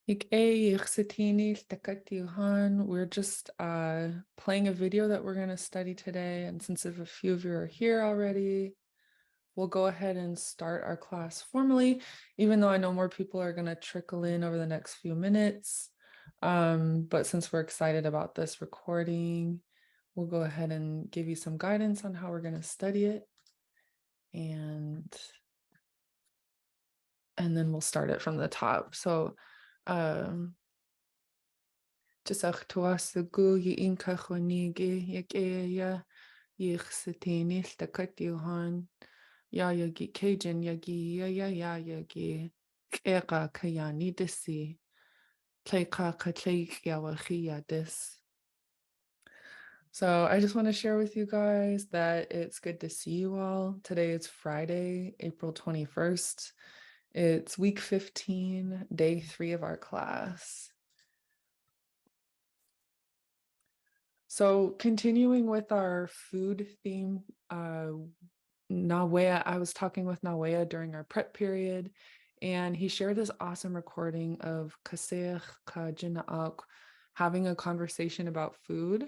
We're just playing a video that we're going to study today. And since if a few of you are here already, we'll go ahead and start our class formally, even though I know more people are going to trickle in over the next few minutes. But since we're excited about this recording, we'll go ahead and give you some guidance on how we're going to study it. And then we'll start it from the top. So Jyst tuasagu yi inka chonigi yag eya ich satini stakatiuhan ya yagi Cajun yagi ya yagi eka kayani disi tleika katleik yawachi this. So I just want to share with you guys that it's good to see you all. Today is Friday, April 21st. It's week 15, day 3 of our class. So continuing with our food theme, Nawea, I was talking with Nawea during our prep period, and he shared this awesome recording of Kaseach Kajinaak having a conversation about food.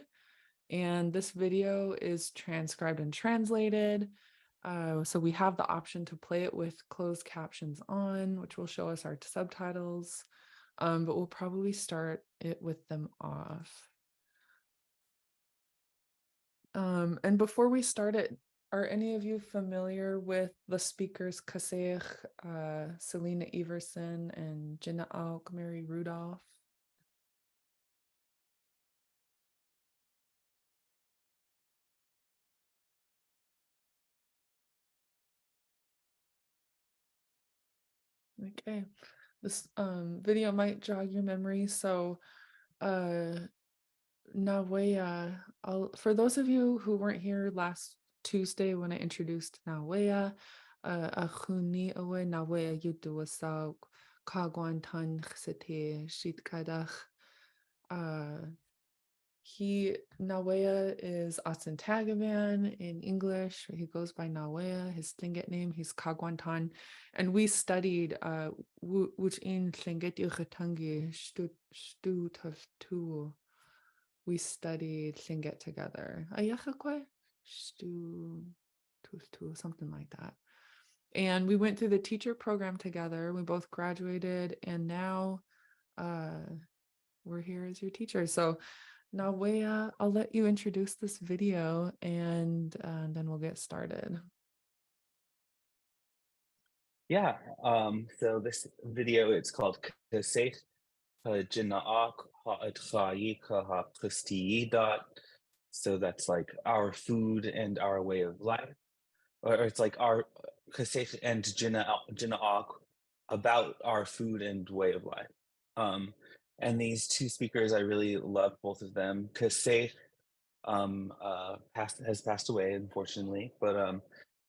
And this video is transcribed and translated. So we have the option to play it with closed captions on, which will show us our subtitles, but we'll probably start it with them off. And before we start it, are any of you familiar with the speakers Kaseich, Selena Everson, and Jenna Auk, Mary Rudolph? Okay, this video might jog your memory. So Nawea, for those of you who weren't here last Tuesday when I introduced Nawea, Achuni Awe Nawea Yudu Wasauk, Kagwan Tan Sete Shitkadach. Nawea is Asantagavan in English. He goes by Nawea. His Tlingit name, he's Kagwantan. And we studied which in Tlingit Yuchatangi Stu Tu. We studied Tlingit together. Ayachakwe? Stu Tu, something like that. And we went through the teacher program together. We both graduated, and now we're here as your teacher. So Nawea, I'll let you introduce this video and then we'll get started. Yeah, so this video, it's called Kasech Jinaak Ha'adchayika Ha'Plistiyidat. So that's like our food and our way of life. Or it's like our Kasech and Jinaak about our food and way of life. And these two speakers, I really love both of them. Kasech has passed away, unfortunately, but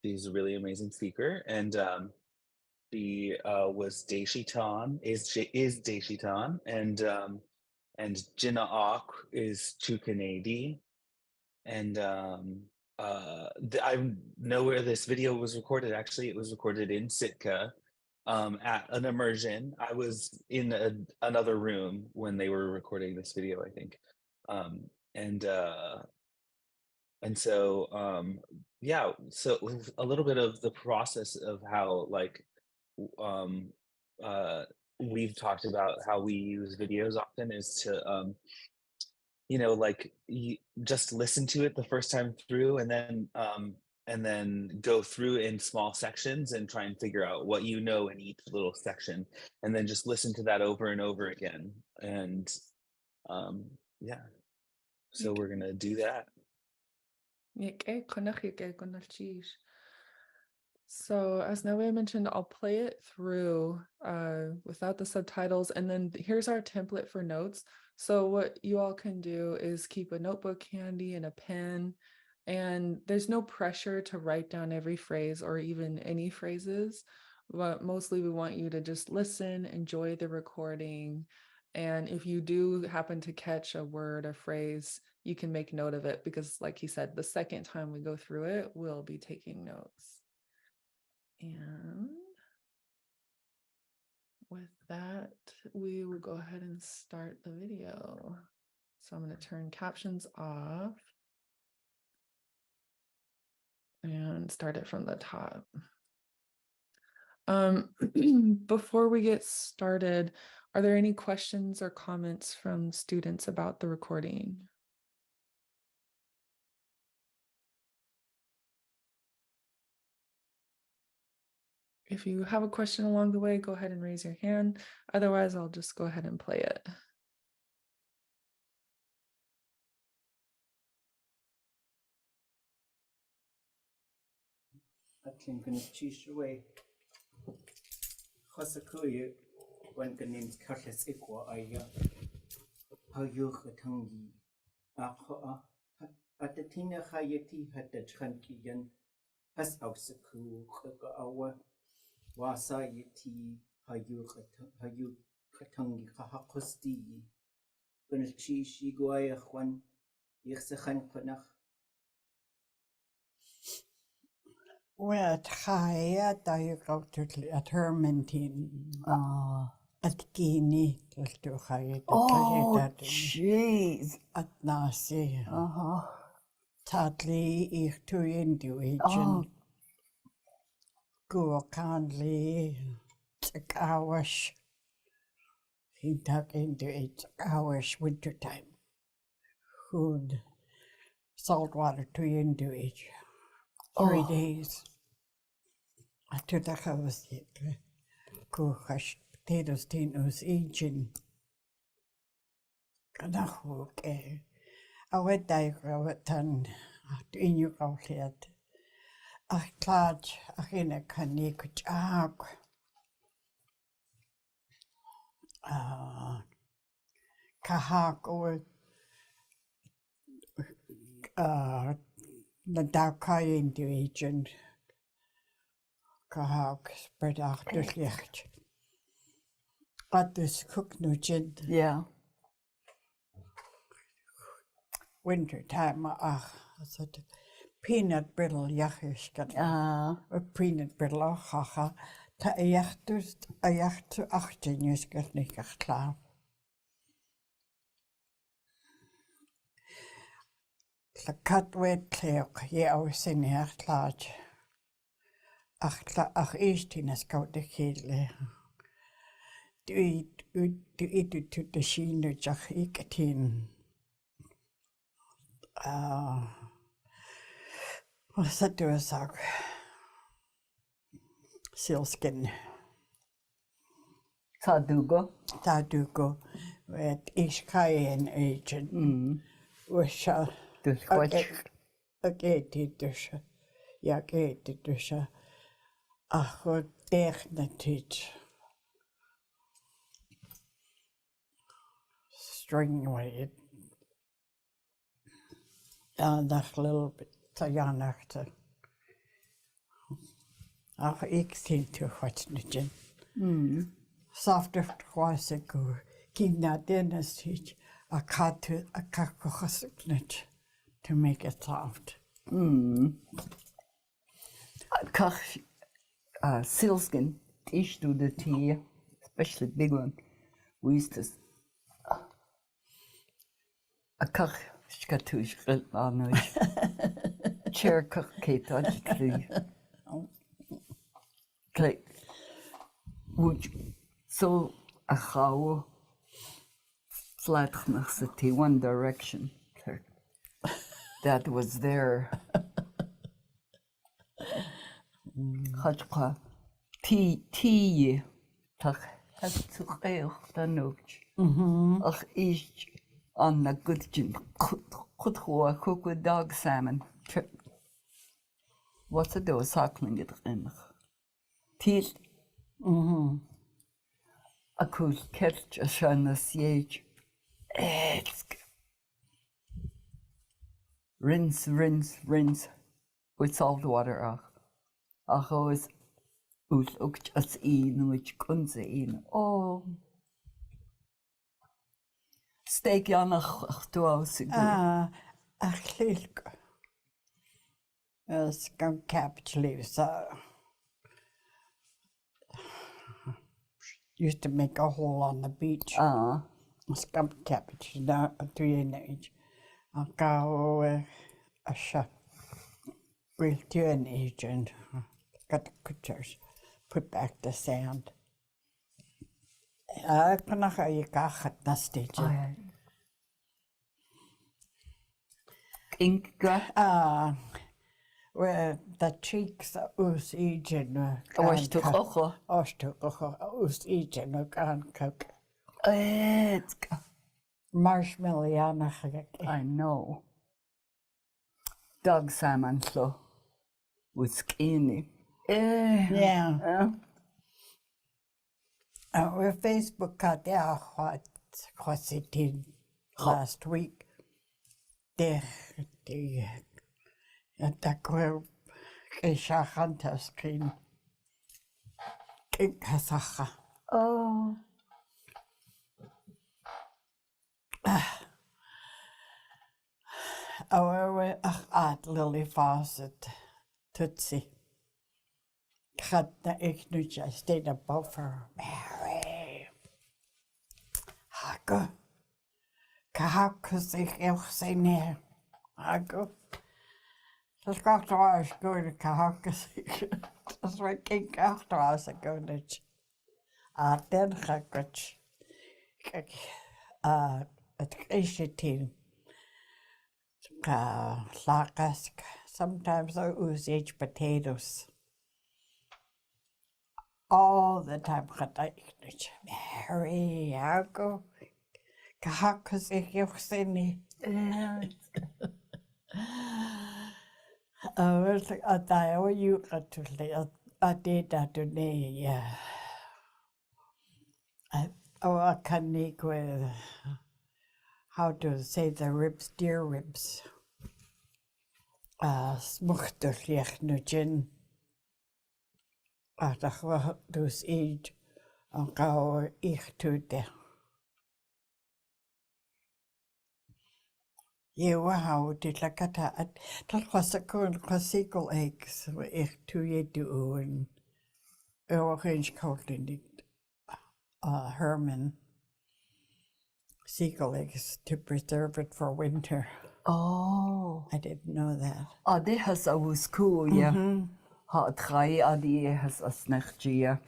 he's a really amazing speaker. And he was Daishitan, is Daishitan, and Jina Ak is Chukanadi. And I know where this video was recorded. Actually, it was recorded in Sitka at an immersion. I was in another room when they were recording this video, I think. And so yeah, so a little bit of the process of how like um we've talked about how we use videos often is to like you just listen to it the first time through and then go through in small sections and try and figure out what you know in each little section, and then just listen to that over and over again. And yeah, so we're gonna do that. So as Nawea mentioned, I'll play it through without the subtitles, and then here's our template for notes. So what you all can do is keep a notebook handy and a pen, and there's no pressure to write down every phrase or even any phrases, but mostly we want you to just listen, enjoy the recording, and if you do happen to catch a word or phrase, you can make note of it because like he said, the second time we go through it, we'll be taking notes. And with that, we will go ahead and start the video. So I'm going to turn captions off and start it from the top. Before we get started, are there any questions or comments from students about the recording? If you have a question along the way, go ahead and raise your hand. Otherwise, I'll just go ahead and play it. I think I'm going to teach away. Hosakuya, when the name's Curtis Equa, how you tangi. At the Tina Hayati had the Trankian, has Ausaku, our Wasayati, how you tangi, Hakosti. Gonna teach you go one, Yersahan Panach. Well, Chaya, you go to a termentin at Guinea, to Chaya, Oh, jeez. at Nasi, Uh-huh. Tadley, ich to individual, go kindly, take hours, he tuck into 8 hours winter time, food, salt water to individual. 3 days. I took the house, go hash potatoes, tinos, aging. Okay. I went there, I went on, in your outlet. I thought, I in a canic jog. Kahak or the dark into agent. Kahak spread out the licht. At this cook nugent. Yeah. Winter time, said peanut brittle yachishkat. A peanut brittle, haha. Ta a yacht to 18 years get nickach klaar. The cat wet clear, yeah, I was in here large. Ach, east in a scout the kidle. Do eat to the sheen, the jach ikatin. What's that do a sock? Sealskin. Sadugo. Tadugo with Ishkayan agent. Wish Dus wat. a gated dish. Ja, gated dish. Ach, wat teach. String weight. That little bit. Tajanachta. Ach, ik zie te wat niet. Softer twice ago. Keep that dentist teach. I cut to a kakosnet to make it soft. Kach sealskin. Ich do the tea, especially big one. We used to. A kach skatush grilpanush. Chair kach ketach tree. Like, would so a how flat city One Direction that was there. Hachka tea tach has to dan ook. Ach is on the good gin cook with dog salmon. What's a dose hackling it in? Teeth. A cool catch a shana siege. Rinse with salt water. Ach is oes ook as een which kunze een. Oh. Steek je aan ach doos. Ach, lilk. Skunk cabbage leaves. used to make a hole on the beach. Scum cabbage, now a 3 age. I'll go a shot. We'll do an age and got the pictures, put back the sand. I can not you got na stage. Inga. Where the cheeks us eating. Was toch ook? Us eating can cook. Marshmallow, I know. Dog salmon so with skinny. Yeah. Our Facebook got there what it did last week. The girl Hunter screen. Oh. Our at Lily Fawcett Tootsie. Had the ignorance I stayed above her. Mary. Hago. Kahakus ik say near. Hago. Das gaat trouwens go to Kahakus. Das war geen kacht trouwens go net. Den ga ik het is team. Sometimes I use aged potatoes. All the time, Mary, I go. Kahakas, ik heb zin. You got to lay. I did that today, yeah. I can make with. How to say the ribs, deer ribs. Smuchter licht nu gin. Dat we dus eet. En gauw ik doe. Je wou dit lekker dat was een klassieke eggs. Ik doe je doen. Er geen school niet. Herman. Seagull eggs to preserve it for winter. Oh. I didn't know that. Det has a was cool, yeah. Ha 3 die has a snachtje.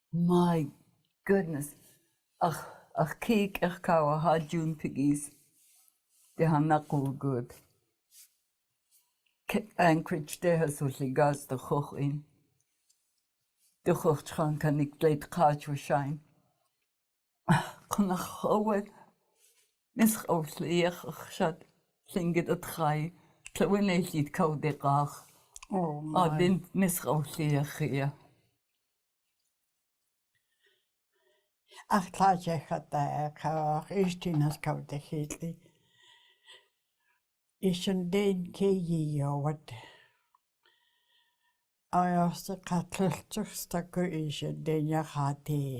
My goodness. Ach keek kawa ha June piggies. They are not good. Anchorage there has only gas the hoch in. De hochschrank kan ik late catch shine. Kon ik gewoon mis ausleer geschat. Lingit het Class. Toen ik niet koude graag. Oh my. Den mis ausleer hier. Ach, klaar, je gaat daar. Is die nas koude gietli. Is een deen keeje, wat. Als de katluststukken is een deen je gaat die.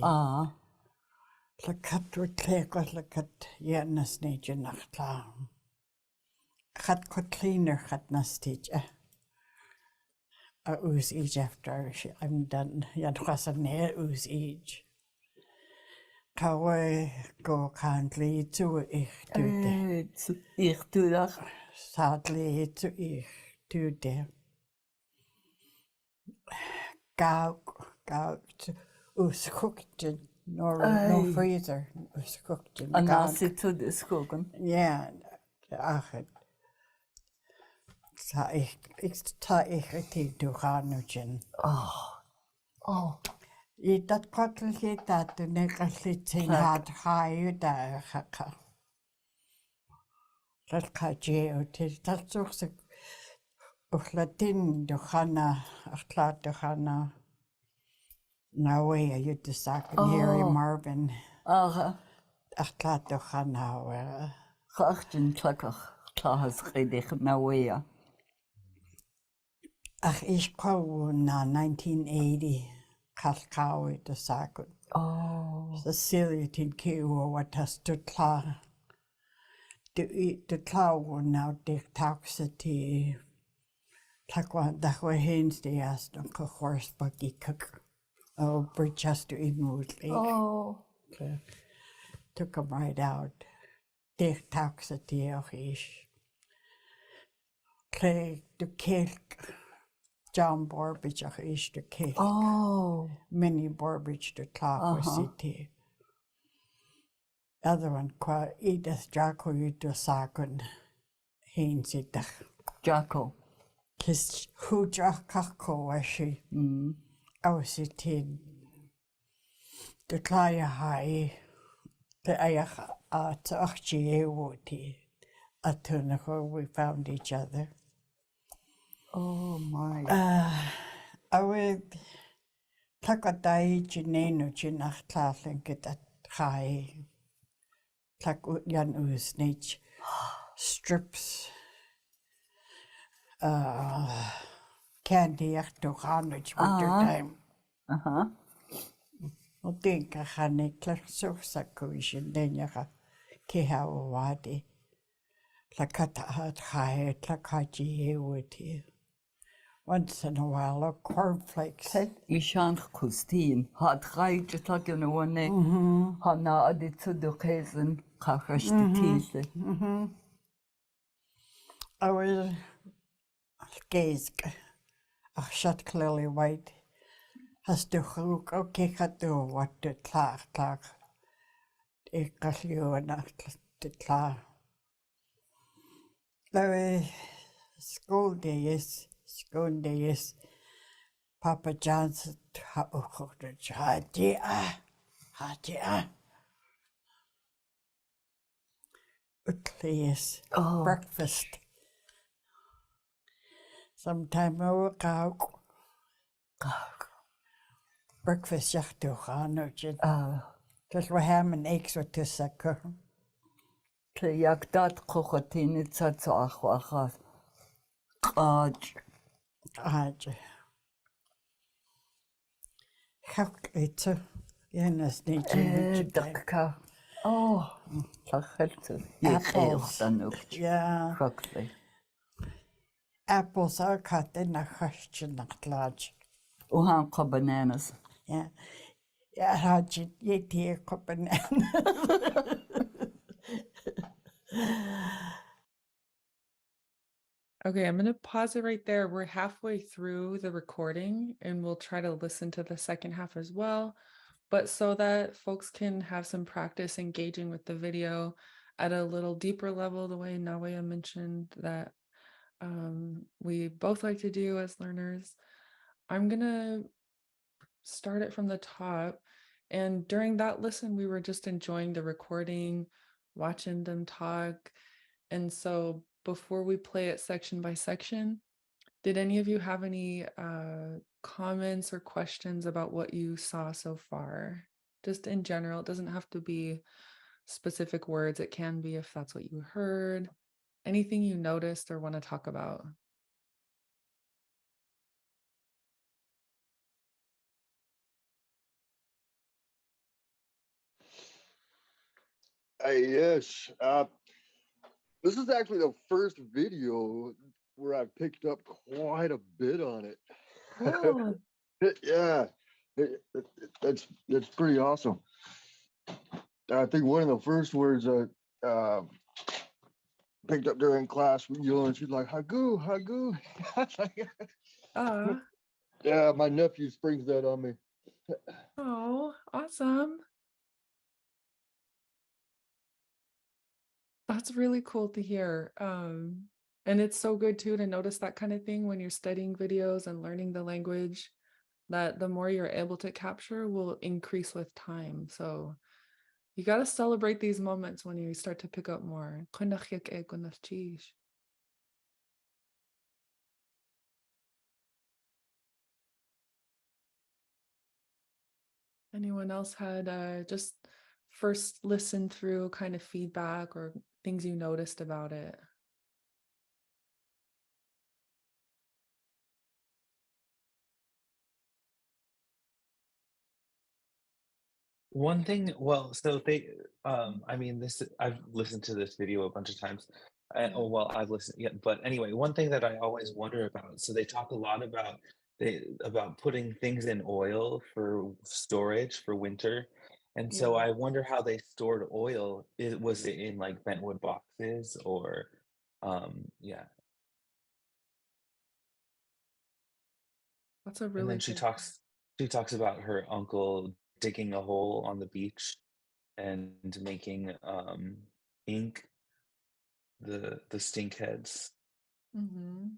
Le kat wordt kleek, le kat jenas niet je nacht klaar. Gaat kot cleaner, gaat nastetje. Oes each after I'm done. Yad was een neer oes each. Kawe go kindly to ich do that. Ik doe dat. Sadly to ich do that. Gau oes cooked no freezer. Oes cooked in En dan zit zo de schoken. Ja, ach het. Ta ich het to gaan nu. Oh. Dat kottelje dat de negerlitzing had gehad daar. Dat gaat je, dat zocht ik. Of Latin de Ghana, of laat de Ghana. Nou, je de zaken Harry Marvin. Echt laat de Ghana. Geachten klakkig, klaas redig nou ja. Ach, ik kwam na 1980. Kalkawi de zaken. Cecilia tin kiwa wat has de klaar. De klauw nou de taxity. Takwa dat we heen de as dan gehoors bakkie kuk. Oh, Bridgester Inwood Lake. Oh, Took him right out. Dick taxa diolch ish. Clay the cake. John Borbage ish the cake. oh, Minnie Borbage the clock was city. Other one qua Edith Jacko the sagun. Hein sitach. Jacko. His who Jacko was she. I was sitting. The Claya High. The Ayach at Achie Woody. At Tunaco, we found each other. Oh my. I would take a day Janino Jinach Lingit High. Like Jan Usnich strips candy after carnage winter time. I think I had a class acquisition, then you have Kihawadi. Like a high, like a G with you. Once in a while, a cornflakes. Ishan Christine had right to talk in one. Hana added to the reason, Kahash the teeth. I was gaze. I shot clearly white. Has the hook, okay, had to what the clock. Ik got you and the clock. School days. Papa John's Hadia. Please. Breakfast. Sometime I work out. Breakfast, just we ham and eggs with the sucker. Jak dat kochatin, it's a tzachwachas. How it's a yes, nature. Dakka. Oh, Apples. Yeah. Chocolate. Apples are cut in a hush not large. Uhanka bananas. Yeah. Yeah, had you take a banana. Okay, I'm going to pause it right there. We're halfway through the recording and we'll try to listen to the second half as well. But so that folks can have some practice engaging with the video at a little deeper level, the way Nawaya mentioned that we both like to do as learners, I'm going to start it from the top. And during that listen, we were just enjoying the recording, watching them talk. And so before we play it section by section, did any of you have any comments or questions about what you saw so far? Just in general, it doesn't have to be specific words. It can be if that's what you heard. Anything you noticed or want to talk about? Yes. This is actually the first video where I picked up quite a bit on it. Oh. Yeah, that's pretty awesome. I think one of the first words I picked up during class, and she's like, "Hagu, hagu." Yeah, my nephew springs that on me. Oh, awesome. That's really cool to hear. And it's so good too to notice that kind of thing when you're studying videos and learning the language, that the more you're able to capture will increase with time. So you got to celebrate these moments when you start to pick up more. Anyone else had just first listen through kind of feedback or things you noticed about it? One thing, well, so I mean, I've listened to this video a bunch of times. I've listened, yeah, but anyway, one thing that I always wonder about, so they talk a lot about about putting things in oil for storage for winter. And so Yeah. I wonder how they stored oil. Was it in like bentwood boxes or yeah. That's a And really then good. she talks about her uncle digging a hole on the beach and making ink, the stink heads. Mhm.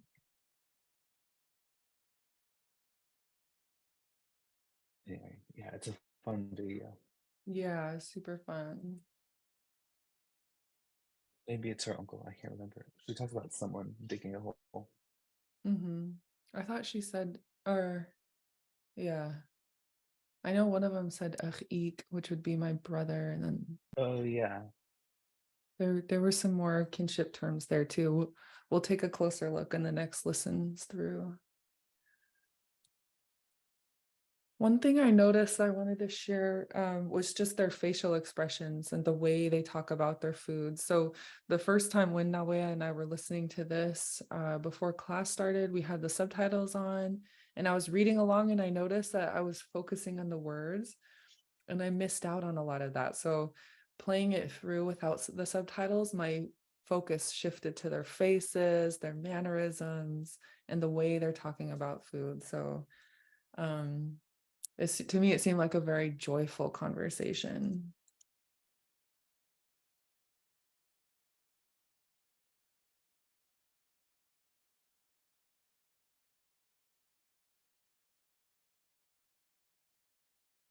Anyway, yeah, it's a fun video. Yeah, super fun. Maybe it's her uncle. I can't remember. She talks about someone digging a hole. Mhm. I thought she said, or yeah, I know one of them said "ach ik," which would be my brother, and then Oh yeah. there were some more kinship terms there too. We'll take a closer look in the next listens through. One thing I noticed I wanted to share was just their facial expressions and the way they talk about their food. So the first time when Nawea and I were listening to this before class started, we had the subtitles on and I was reading along and I noticed that I was focusing on the words and I missed out on a lot of that. So playing it through without the subtitles, my focus shifted to their faces, their mannerisms, and the way they're talking about food. So to me, it seemed like a very joyful conversation.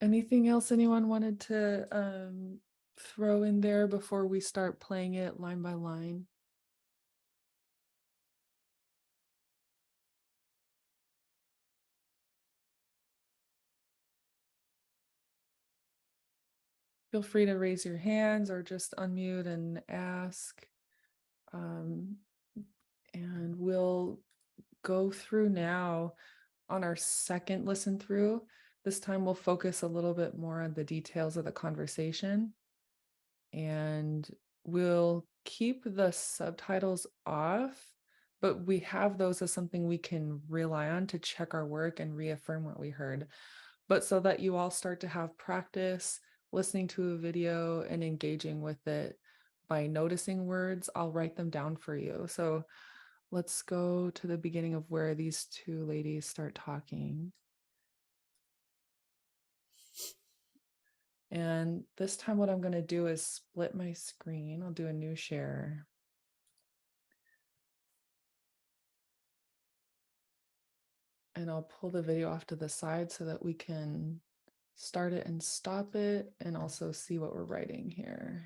Anything else anyone wanted to throw in there before we start playing it line by line? Feel free to raise your hands or just unmute and ask. And we'll go through now on our second listen through. This time we'll focus a little bit more on the details of the conversation. And we'll keep the subtitles off, but we have those as something we can rely on to check our work and reaffirm what we heard. But so that you all start to have practice listening to a video and engaging with it by noticing words, I'll write them down for you. So let's go to the beginning of where these two ladies start talking. And this time what I'm going to do is split my screen. I'll do a new share. And I'll pull the video off to the side so that we can start it and stop it and also see what we're writing here.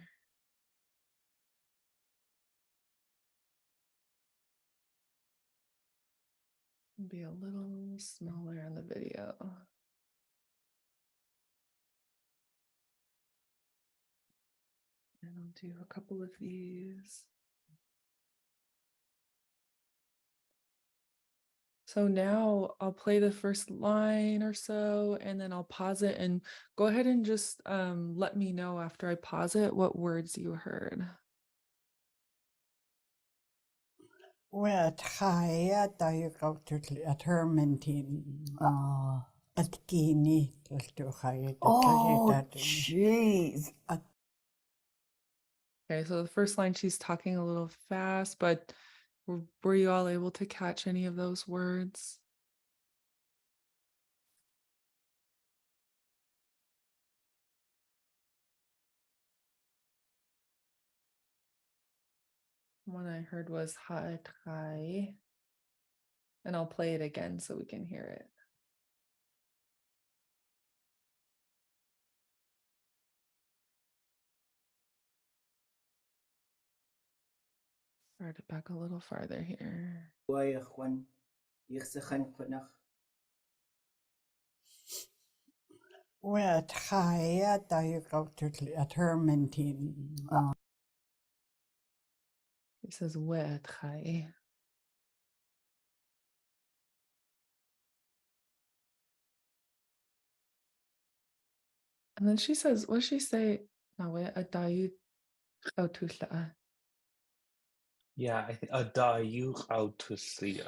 Be a little smaller in the video. And I'll do a couple of these. So now I'll play the first line or so, and then I'll pause it and go ahead and just let me know after I pause it what words you heard. Well, Chaya, you go to a termentin at Guinea, to Chaya, Oh, that. jeez. Okay, so the first line, she's talking a little fast, but were you all able to catch any of those words? One I heard was ha'etai, and I'll play it again so we can hear it. Start it back a little farther here. Why, Juan? Yixachan Quanach. Well, Chaya, you go to a termentin. It says we'etai. And then she says, what does she say? Nawe'atayu chautusla. Yeah, I think Adayu out to see.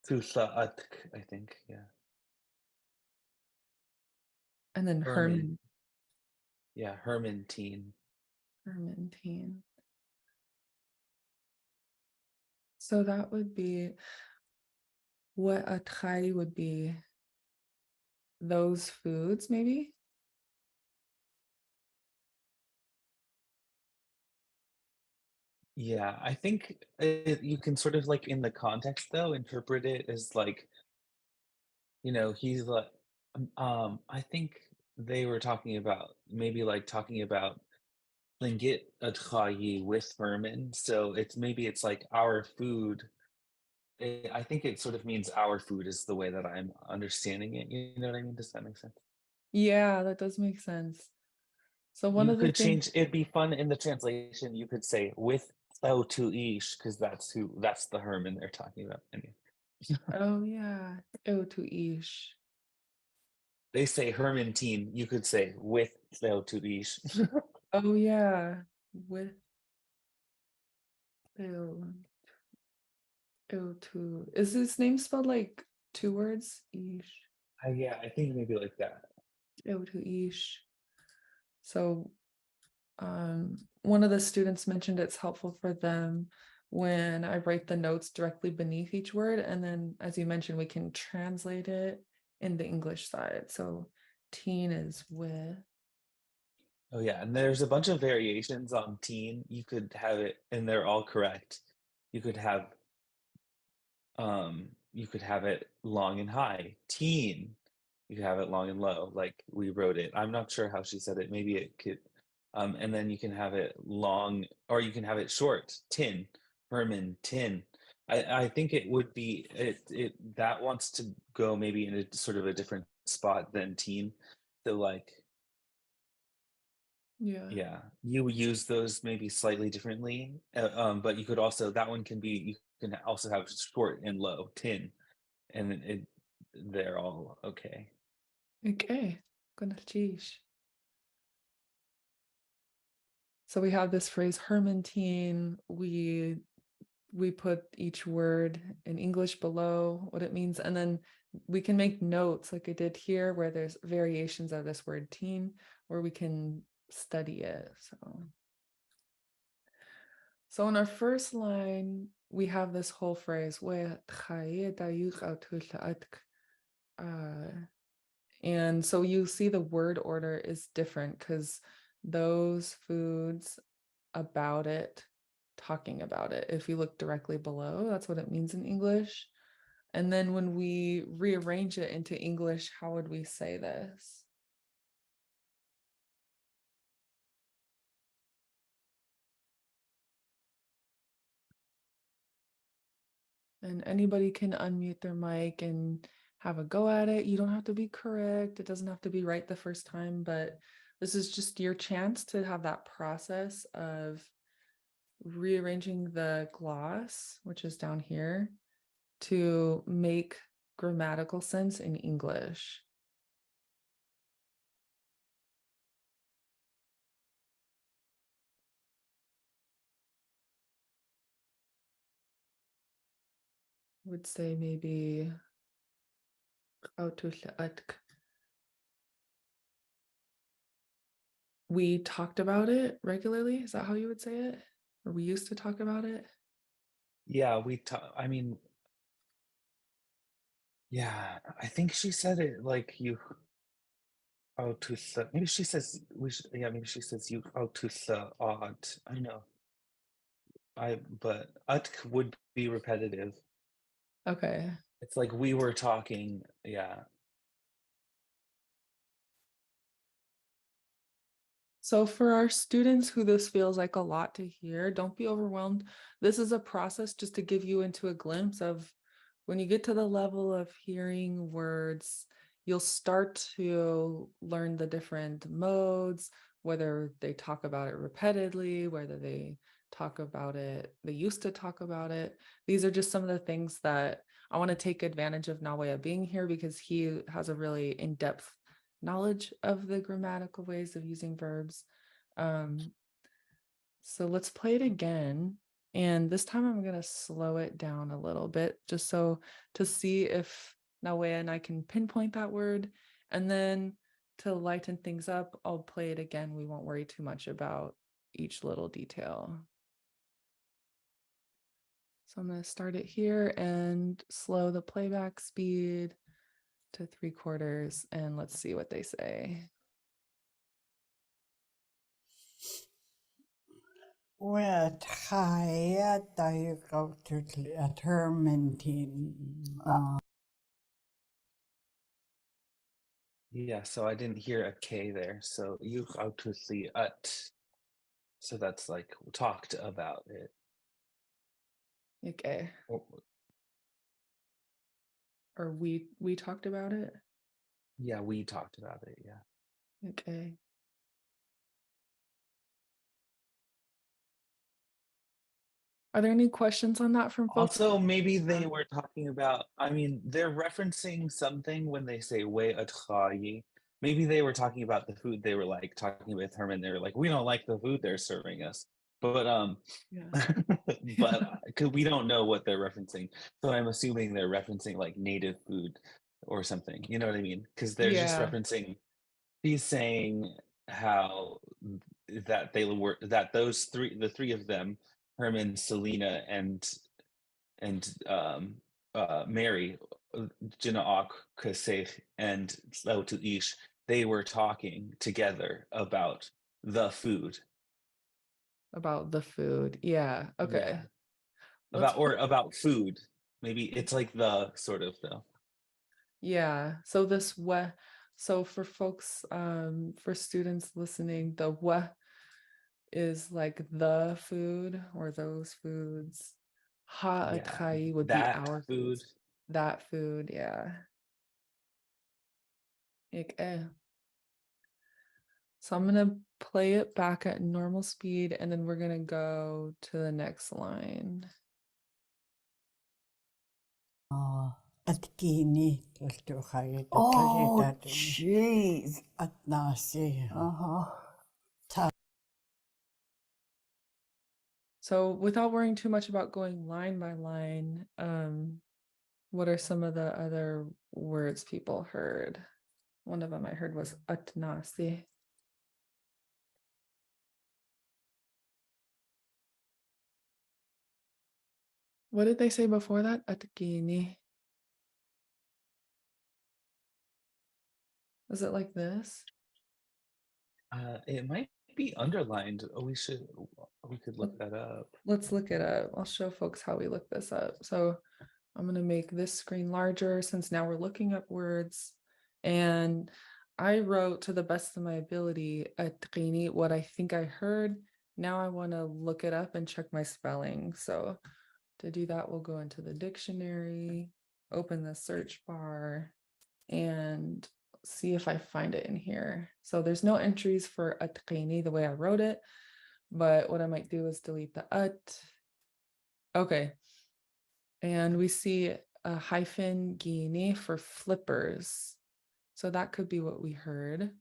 Tusa'atk, I think. Yeah. And then Herman. Yeah, Hermantine. Hermantine. So that would be what a tchai would be. Those foods, maybe? Yeah, I think you can sort of like in the context though interpret it as like, he's like, I think they were talking about maybe like talking about Lingit with Herman. So it's like our food. I think it sort of means our food is the way that I'm understanding it. You know what I mean? Does that make sense? Yeah, that does make sense. So one You of the could things, change, it'd be fun in the translation. You could say with to ish, because that's the Herman they're talking about. Anyway. oh yeah, to ish. They say Hermantine, you could say with to ish. Oh yeah, with ew, to. Is his name spelled like two words? Ish, Yeah, I think maybe like that. to ish. So one of the students mentioned it's helpful for them when I write the notes directly beneath each word. And then, as you mentioned, we can translate it in the English side. So teen is with. Oh yeah, and there's a bunch of variations on teen. You could have it, and they're all correct. You could have it long and high, teen. You could have it long and low, like we wrote it. I'm not sure how she said it. Maybe it could, and then you can have it long, or you can have it short, tin, Herman, tin. I think it would be it that wants to go maybe in a sort of a different spot than teen. So like, Yeah. yeah, you use those maybe slightly differently, but you could also that one can be you can also have short and low, tin, and they're all okay. Okay. Gonna teach. So we have this phrase Hermantine. We put each word in English below what it means, and then we can make notes like I did here where there's variations of this word teen, where we can study it. So in our first line, we have this whole phrase, and so you see the word order is different because those foods about it, talking about it. If you look directly below, that's what it means in English. And then when we rearrange it into English, how would we say this? And anybody can unmute their mic and have a go at it. You don't have to be correct. It doesn't have to be right the first time, but this is just your chance to have that process of rearranging the gloss, which is down here, to make grammatical sense in English. Would say maybe we talked about it regularly. Is that how you would say it? Or we used to talk about it? Yeah, I mean, yeah, I think she said it like you maybe she says yeah, maybe she says you odd. I don't know. But utk would be repetitive. Okay. It's like we were talking, yeah. So for our students who this feels like a lot to hear, don't be overwhelmed. This is a process just to give you into a glimpse of when you get to the level of hearing words, you'll start to learn the different modes, whether they talk about it repeatedly, whether they talk about it, they used to talk about it. These are just some of the things that I want to take advantage of Nawaya being here because he has a really in-depth knowledge of the grammatical ways of using verbs. So let's play it again. And this time I'm going to slow it down a little bit just so to see if Nawea and I can pinpoint that word. And then to lighten things up, I'll play it again. We won't worry too much about each little detail. So I'm going to start it here and slow the playback speed to 3/4, and let's see what they say. What higher do you go to a termentin? Yeah, so I didn't hear a K there. So you the ut. So that's like talked about it. Okay. Or- Or we talked about it. Yeah, we talked about it. Yeah. Okay. Are there any questions on that from folks? Also, maybe they were talking about, I mean, they're referencing something when they say we atchayi. Maybe they were talking about the food. They were like talking with Herman. They were like, we don't like the food they're serving us. But Yeah. but because we don't know what they're referencing. So I'm assuming they're referencing like native food or something. You know what I mean? Because they're just Yeah. referencing, he's saying how that they were that the three of them, Herman, Selena, and Mary, Jinaak, Kasech, and Ish, they were talking together about the food. About the food. Yeah. Okay. Yeah. Let's About food. Maybe it's like the sort of though. Yeah. So so for folks, for students listening, the is like the food or those foods. Yeah. Ha'atai would be That our food. foods. That food, yeah. Okay. So I'm gonna play it back at normal speed and then we're gonna go to the next line. At kini, to higher Oh, the jeez. at nasi. So without worrying too much about going line by line, what are some of the other words people heard? One of them I heard was atnasi. What did they say before that? Atkini. Is it like this? It might be underlined. We could look that up. Let's look it up. I'll show folks how we look this up. So I'm going to make this screen larger since now we're looking up words. And I wrote to the best of my ability atqini, what I think I heard. Now I want to look it up and check my spelling. So to do that, we'll go into the dictionary, open the search bar, and see if I find it in here. So there's no entries for atqini the way I wrote it, but what I might do is delete the ut. Okay. And we see a hyphen gini for flippers. So that could be what we heard.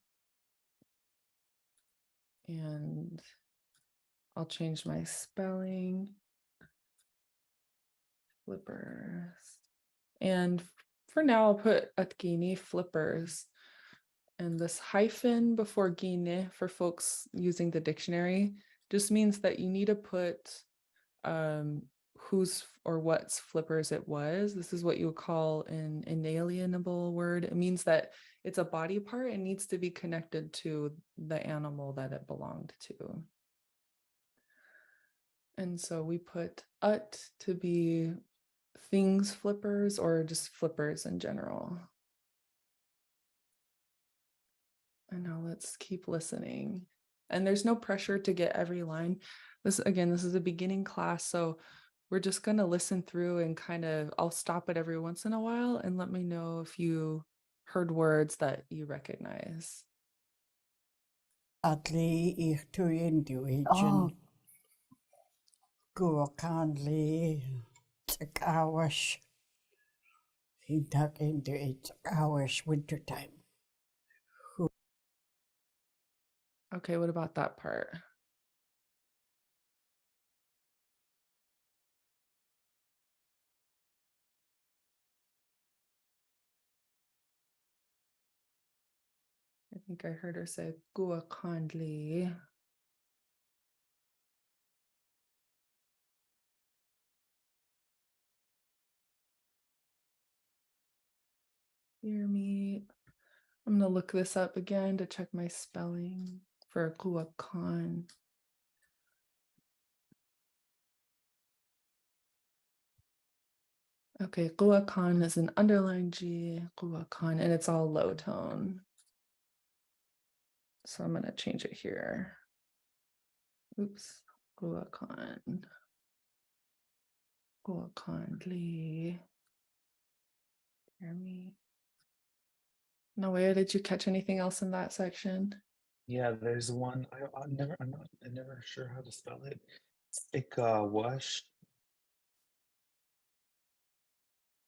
And I'll change my spelling. Flippers. And for now, I'll put atgini flippers. And this hyphen before gine for folks using the dictionary just means that you need to put whose or what's flippers it was. This is what you would call an inalienable word. It means that it's a body part and needs to be connected to the animal that it belonged to. And so we put ut to be things flippers or just flippers in general. And now let's keep listening. And there's no pressure to get every line. This is a beginning class, so we're just going to listen through and I'll stop it every once in a while and let me know if you heard words that you recognize. Atli ich to intuition. Oh, Go kindly take hours. He tuck into 8 hours wintertime. Okay, what about that part? think I heard her say guacamole. Hear me. I'm gonna look this up again to check my spelling for guacan. Okay, guacan is an underlined G, guacan, and it's all low tone. So I'm gonna change it here. Oops, guacan. Guacamole. Hear me. Noea, did you catch anything else in that section? Yeah, there's one. I'm never sure how to spell it. Stick wash,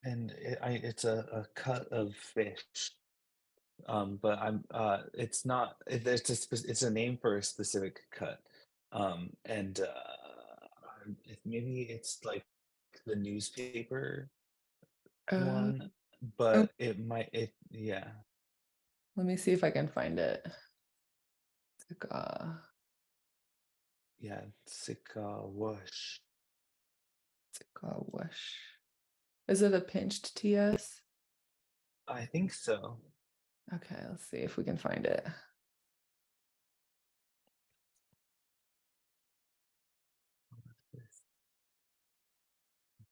and it's a cut of fish. But it's not. It's a name for a specific cut. And maybe it's like the newspaper Uh, one, oh, but yeah. let me see if I can find it. Yeah, Sika wash. Wash. Is it a pinched TS? I think so. Okay, let's see if we can find it.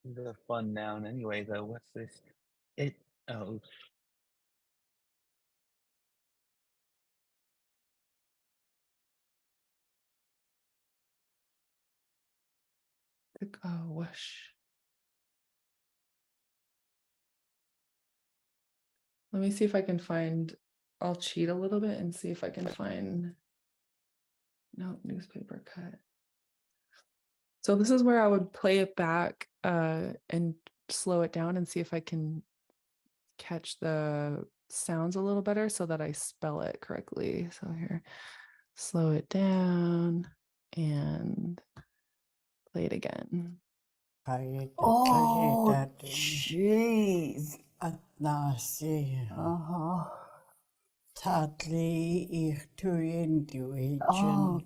This is a fun noun anyway, though. What's this? It oh Wash. Let me see if I can find. I'll cheat a little bit and see if I can find. No, newspaper cut. So this is where I would play it back and slow it down and see if I can catch the sounds a little better so that I spell it correctly. So here, slow it down and play it again. Oh, jeez. At nasi. Tadli ich tuin duichen. Oh,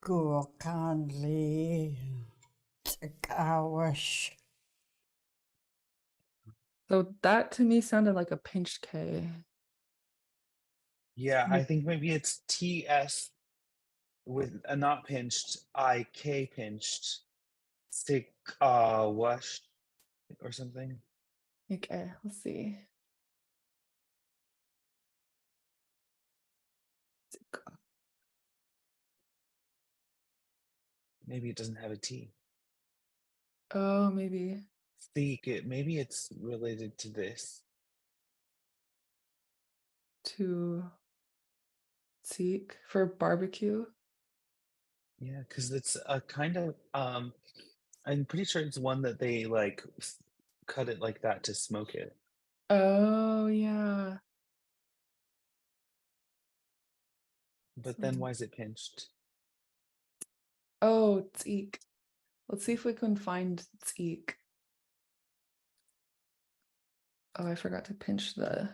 Guacamole. Tikawash. So that to me sounded like a pinched K. yeah, I think maybe it's TS with a not pinched, IK pinched, Sik wash or something. Okay, let's see. Maybe it doesn't have a T. Oh, maybe Maybe it's related to this. to seek for barbecue. Yeah, because it's a kind of I'm pretty sure it's one that they like cut it like that to smoke it. Oh, yeah. But then why is it pinched? Oh, tzeek. Let's see if we can find tzeek. Oh, I forgot to pinch the.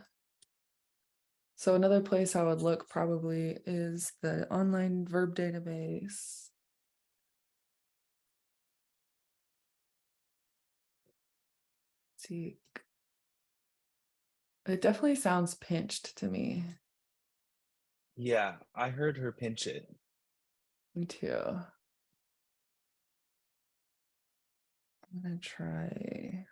So another place I would look probably is the online verb database. Tzeek. It definitely sounds pinched to me. Yeah, I heard her pinch it. Me too. I'm gonna try.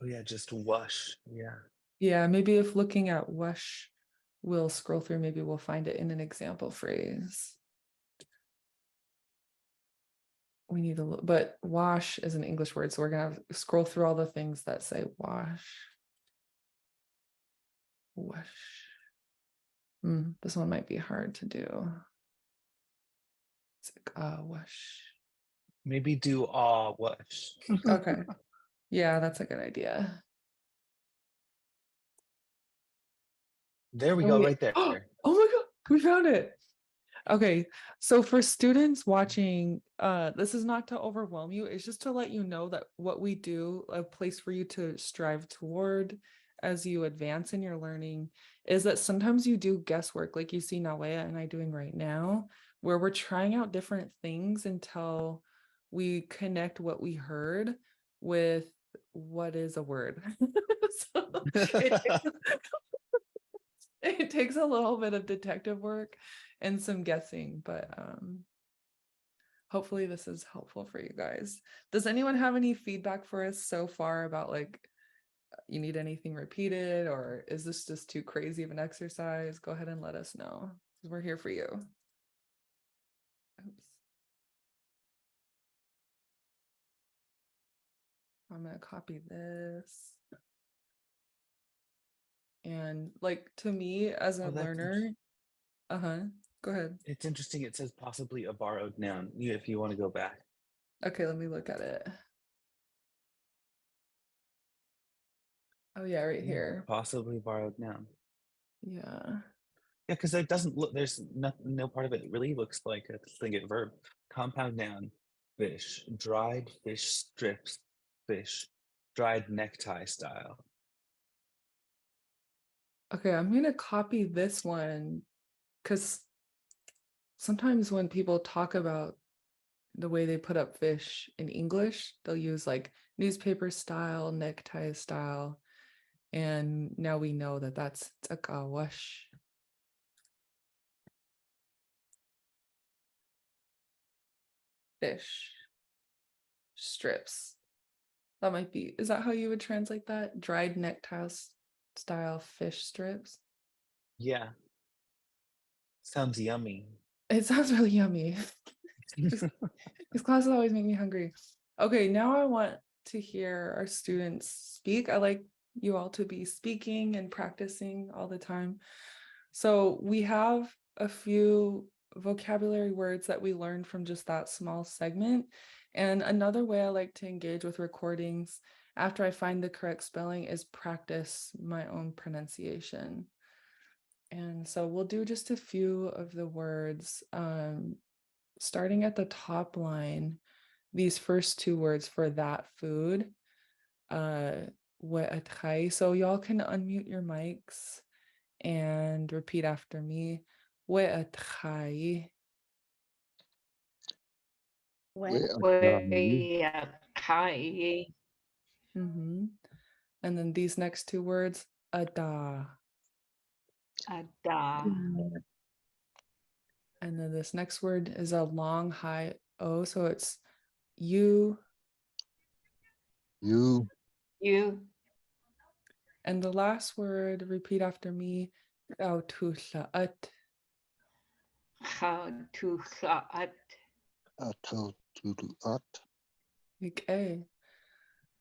Oh yeah, just wash. Yeah. Yeah, maybe if looking at wash, we'll scroll through, maybe we'll find it in an example phrase. We need a little, but wash is an English word, so we're gonna scroll through all the things that say wash. Wash. This one might be hard to do. It's like wash. Maybe do wash. Okay. Yeah, that's a good idea. There we Oh, go, wait. right there. Oh my God, we found it. Okay, so for students watching, this is not to overwhelm you, it's just to let you know that what we do, a place for you to strive toward as you advance in your learning is that sometimes you do guesswork, like you see Nawea and I doing right now, where we're trying out different things until we connect what we heard with what is a word. So it, it takes a little bit of detective work and some guessing, but hopefully this is helpful for you guys. Does anyone have any feedback for us so far about like you need anything repeated, or is this just too crazy of an exercise? Go ahead and let us know. We're here for you. Oops. I'm gonna copy this. And like to me as a learner, go ahead. It's interesting. It says possibly a borrowed noun. If you want to go back. Okay, let me look at it. Oh yeah, right here. Possibly borrowed noun. Yeah. Yeah, because it doesn't look. There's no part of it really looks like a Lingit verb. Compound noun, fish. Dried fish strips, fish. Dried necktie style. Okay, I'm gonna copy this one because sometimes when people talk about the way they put up fish in English, they'll use like newspaper style, necktie style. And now we know that that's tsakawash. Fish strips. That might be, is that how you would translate that? Dried necktie style fish strips? Yeah. Sounds yummy. It sounds really yummy. These classes always make me hungry. Okay, now I want to hear our students speak. I like you all to be speaking and practicing all the time. So we have a few vocabulary words that we learned from just that small segment. And another way I like to engage with recordings after I find the correct spelling is practice my own pronunciation. And so we'll do just a few of the words, starting at the top line, these first two words for that food. So y'all can unmute your mics and repeat after me. Mm-hmm. And then these next two words, ada. And then this next word is a long high O, so it's you. You. And the last word, repeat after me, at. Okay.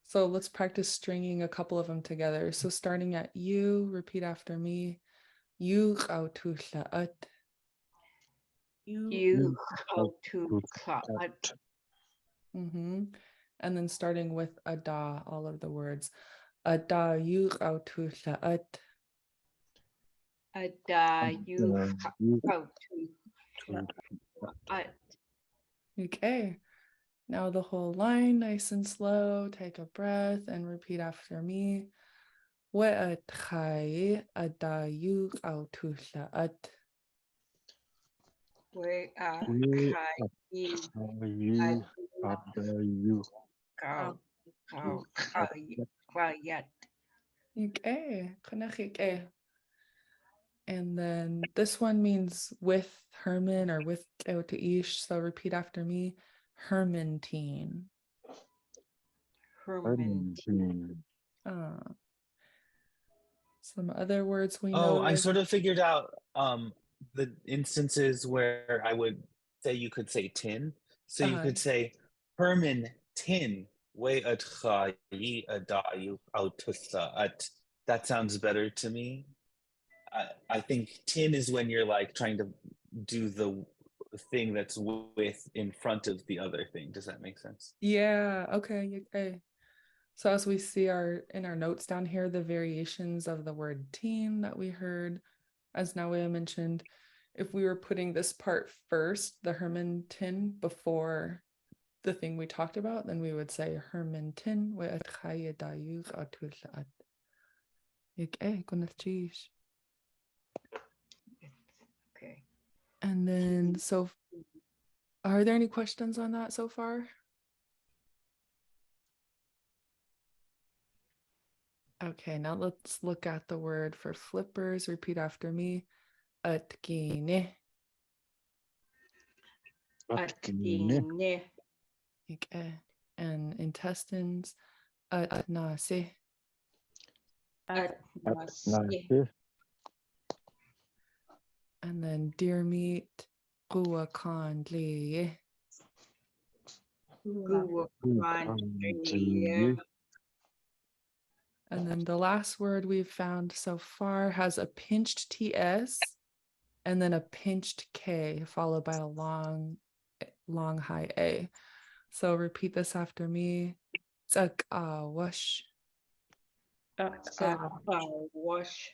So let's practice stringing a couple of them together. So starting at you, repeat after me. You at. Mm-hmm. And then starting with ada, all of the words. Ada you at. Okay. Now the whole line, nice and slow. Take a breath and repeat after me. We'atchai adayu at. Okay. And then this one means with Herman or with Teotiish. So repeat after me. Hermantine. Some other words we know. Oh, I sort of figured out the instances where I would say you could say tin. So you could say Herman tin way at. That sounds better to me. I think tin is when you're like trying to do the thing that's with in front of the other thing. Does that make sense? Yeah, okay. So as we see in our notes down here, the variations of the word teen that we heard, as Nawea mentioned, if we were putting this part first, the Herman tin, before the thing we talked about, then we would say Herman tin. Ik kunnat cheese. Okay. And then, so are there any questions on that so far? Okay, now let's look at the word for flippers. Repeat after me. Atkine. Atkine. And intestines. Atnase. Atnase. And then deer meat. Guacandle. Guacamole. And then the last word we've found so far has a pinched TS and then a pinched K followed by a long high A. So repeat this after me. Wash. Wash.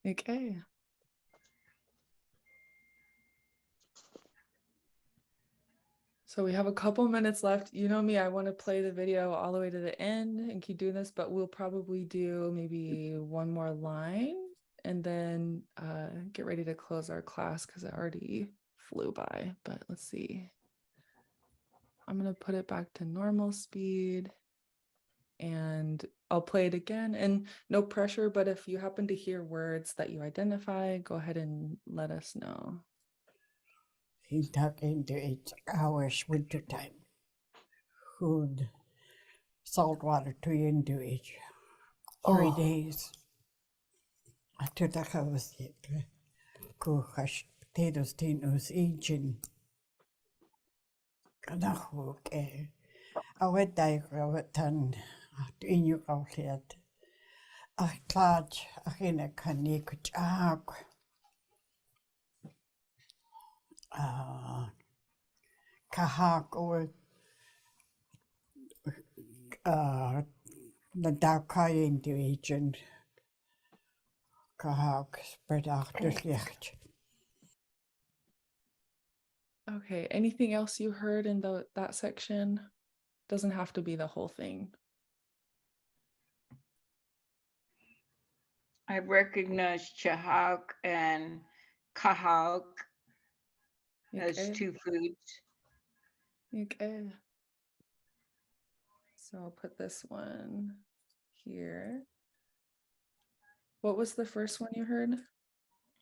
Okay. So we have a couple minutes left. You know me, I want to play the video all the way to the end and keep doing this, but we'll probably do maybe one more line and then get ready to close our class because it already flew by. But let's see. I'm going to put it back to normal speed and I'll play it again. And no pressure, but if you happen to hear words that you identify, go ahead and let us know. He tuck into 8 hours winter time. Food, salt water 3 into each. 3 days. After the house, cook potatoes, tinos, aging. Kanahuk, I went there, I went on in your outlet. I thought I in a canic jog. Kahak or the dark into agent. Kahak spread out the licht. Okay, anything else you heard in that section? Doesn't have to be the whole thing. I recognize Chahak and Kahak as Okay. 2 foods. Okay. So I'll put this one here. What was the first one you heard?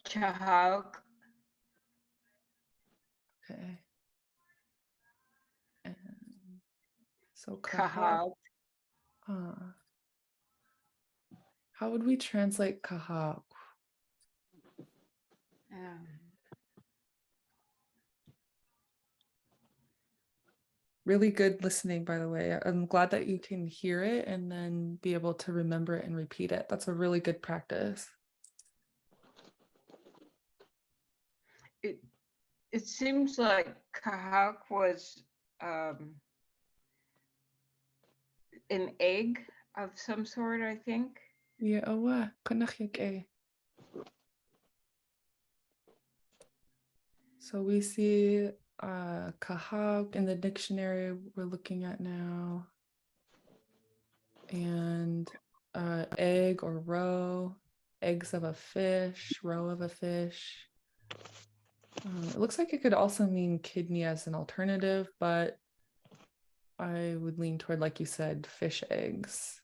Chahak. Okay. And so Kahak. How would we translate kahak? Really good listening, by the way. I'm glad that you can hear it and then be able to remember it and repeat it. That's a really good practice. It seems like Kahak was an egg of some sort, I think. Yeah, kunachik. So we see kahak in the dictionary we're looking at now. And egg or roe, eggs of a fish, roe of a fish. It looks like it could also mean kidney as an alternative, but I would lean toward, like you said, fish eggs.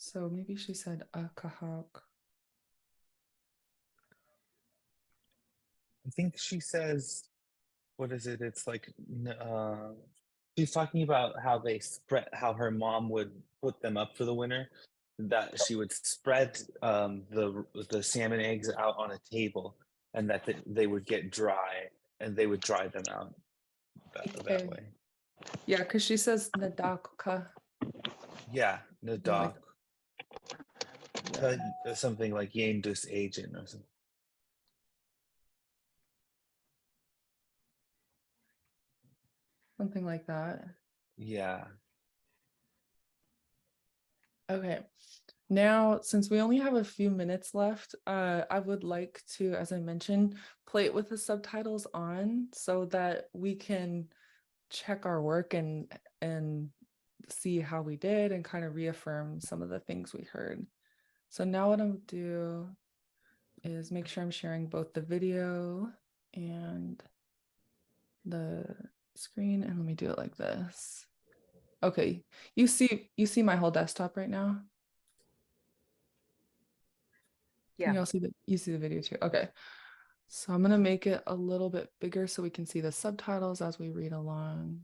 So maybe she said kahak. I think she says, what is it? It's like, she's talking about how how her mom would put them up for the winter, that she would spread the salmon eggs out on a table and that they would get dry and they would dry them out that way. Yeah, because she says nadaka. Yeah, nadak. Yeah. Something like Yendus agent or something. Something like that. Yeah. Okay. Now, since we only have a few minutes left, I would like to, as I mentioned, play it with the subtitles on so that we can check our work and see how we did and kind of reaffirm some of the things we heard. So now what I'm gonna do is make sure I'm sharing both the video and the screen, and let me do it like this. Okay, you see my whole desktop right now? Can you all see you see the video too? Okay. So I'm gonna make it a little bit bigger so we can see the subtitles as we read along.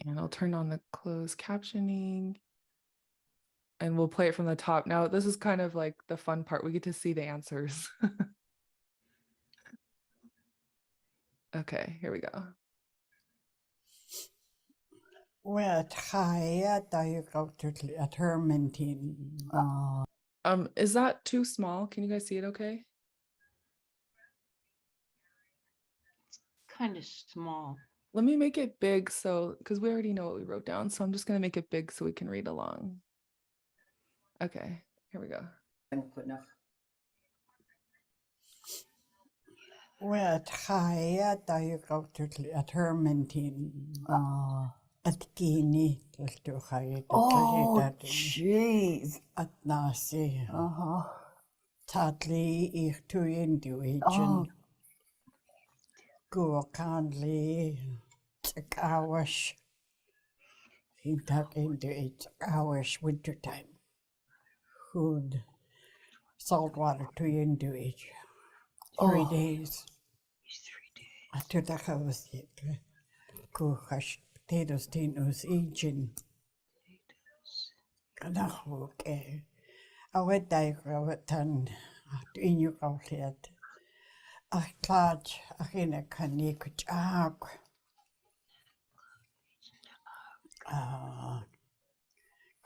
And I'll turn on the closed captioning and we'll play it from the top. Now, this is kind of like the fun part. We get to see the answers. Okay, here we go. Wet high you go to a termentin. Is that too small? Can you guys see it okay? Kind of small. Let me make it big so, because we already know what we wrote down. So I'm just gonna make it big so we can read along. Okay, here we go. Wet high you go to a termentin. At kini to high Oh, jeez. at nasi. Tadli ich to Oh, intuition. Go kindly take hours. In tuck into 8 hours winter time. Food, salt water to into it. 3 days. After the house, go hash potatoes, tinos, aging. Okay. I went there, I went ten in your outlet. I thought I in a canic jog.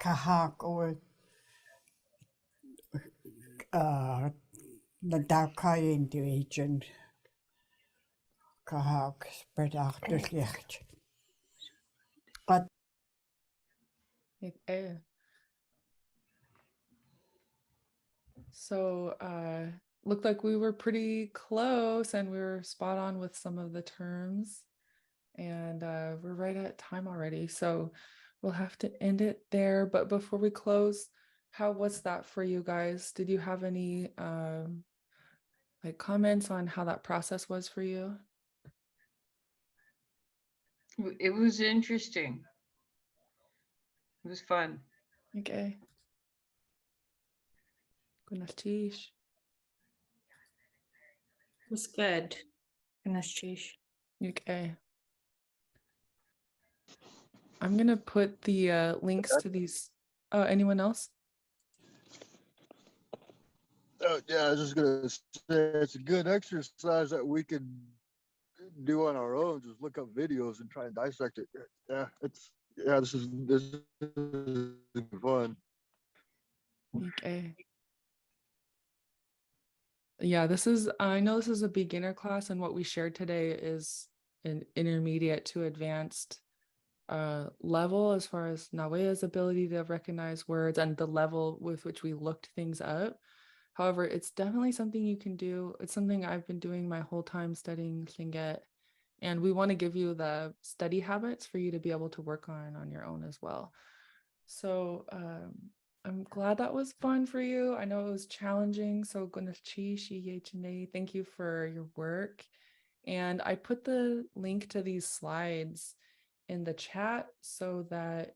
Kahak or the dark into agent. Kahak spread out the licht. But Okay. So looked like we were pretty close and we were spot on with some of the terms. And we're right at time already. So we'll have to end it there. But before we close, how was that for you guys? Did you have any like comments on how that process was for you? It was interesting. It was fun. Okay. Buenas noches. Was good. Buenas noches. Okay. I'm gonna put the links to these. Anyone else? Yeah, I was just gonna say it's a good exercise that we can do on our own. Just look up videos and try and dissect it. Yeah, this is fun. Okay. Yeah, I know this is a beginner class, and what we shared today is an intermediate to advanced level as far as Nawea's ability to recognize words and the level with which we looked things up. However, it's definitely something you can do. It's something I've been doing my whole time studying Lingit, and we want to give you the study habits for you to be able to work on your own as well. So I'm glad that was fun for you. I know it was challenging. So thank you for your work. And I put the link to these slides in the chat so that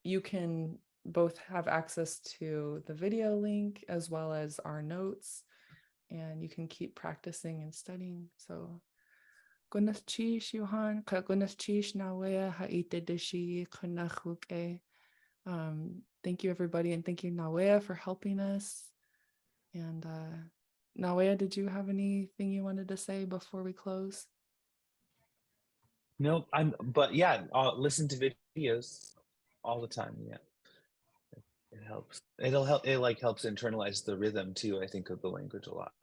you can both have access to the video link as well as our notes, and you can keep practicing and studying. So Gunas chish Johan, Gunas chish Nawea haite deshi kunachuke. Thank you everybody, and thank you Nawea for helping us. And Nawea, did you have anything you wanted to say before we close? No, but yeah, I'll listen to videos all the time. Yeah, it helps. It'll help. It like helps internalize the rhythm too. I think of the language a lot.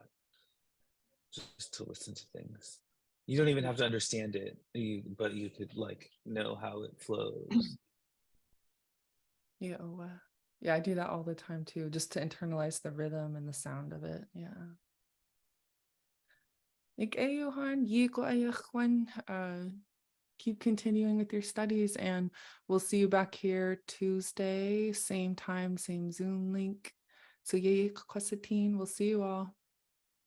Just to listen to things. You don't even have to understand it, but you could like know how it flows. Yeah, yeah, I do that all the time too, just to internalize the rhythm and the sound of it. Yeah. Ik Johan, keep continuing with your studies, and we'll see you back here Tuesday, same time, same Zoom link. So we'll see you all.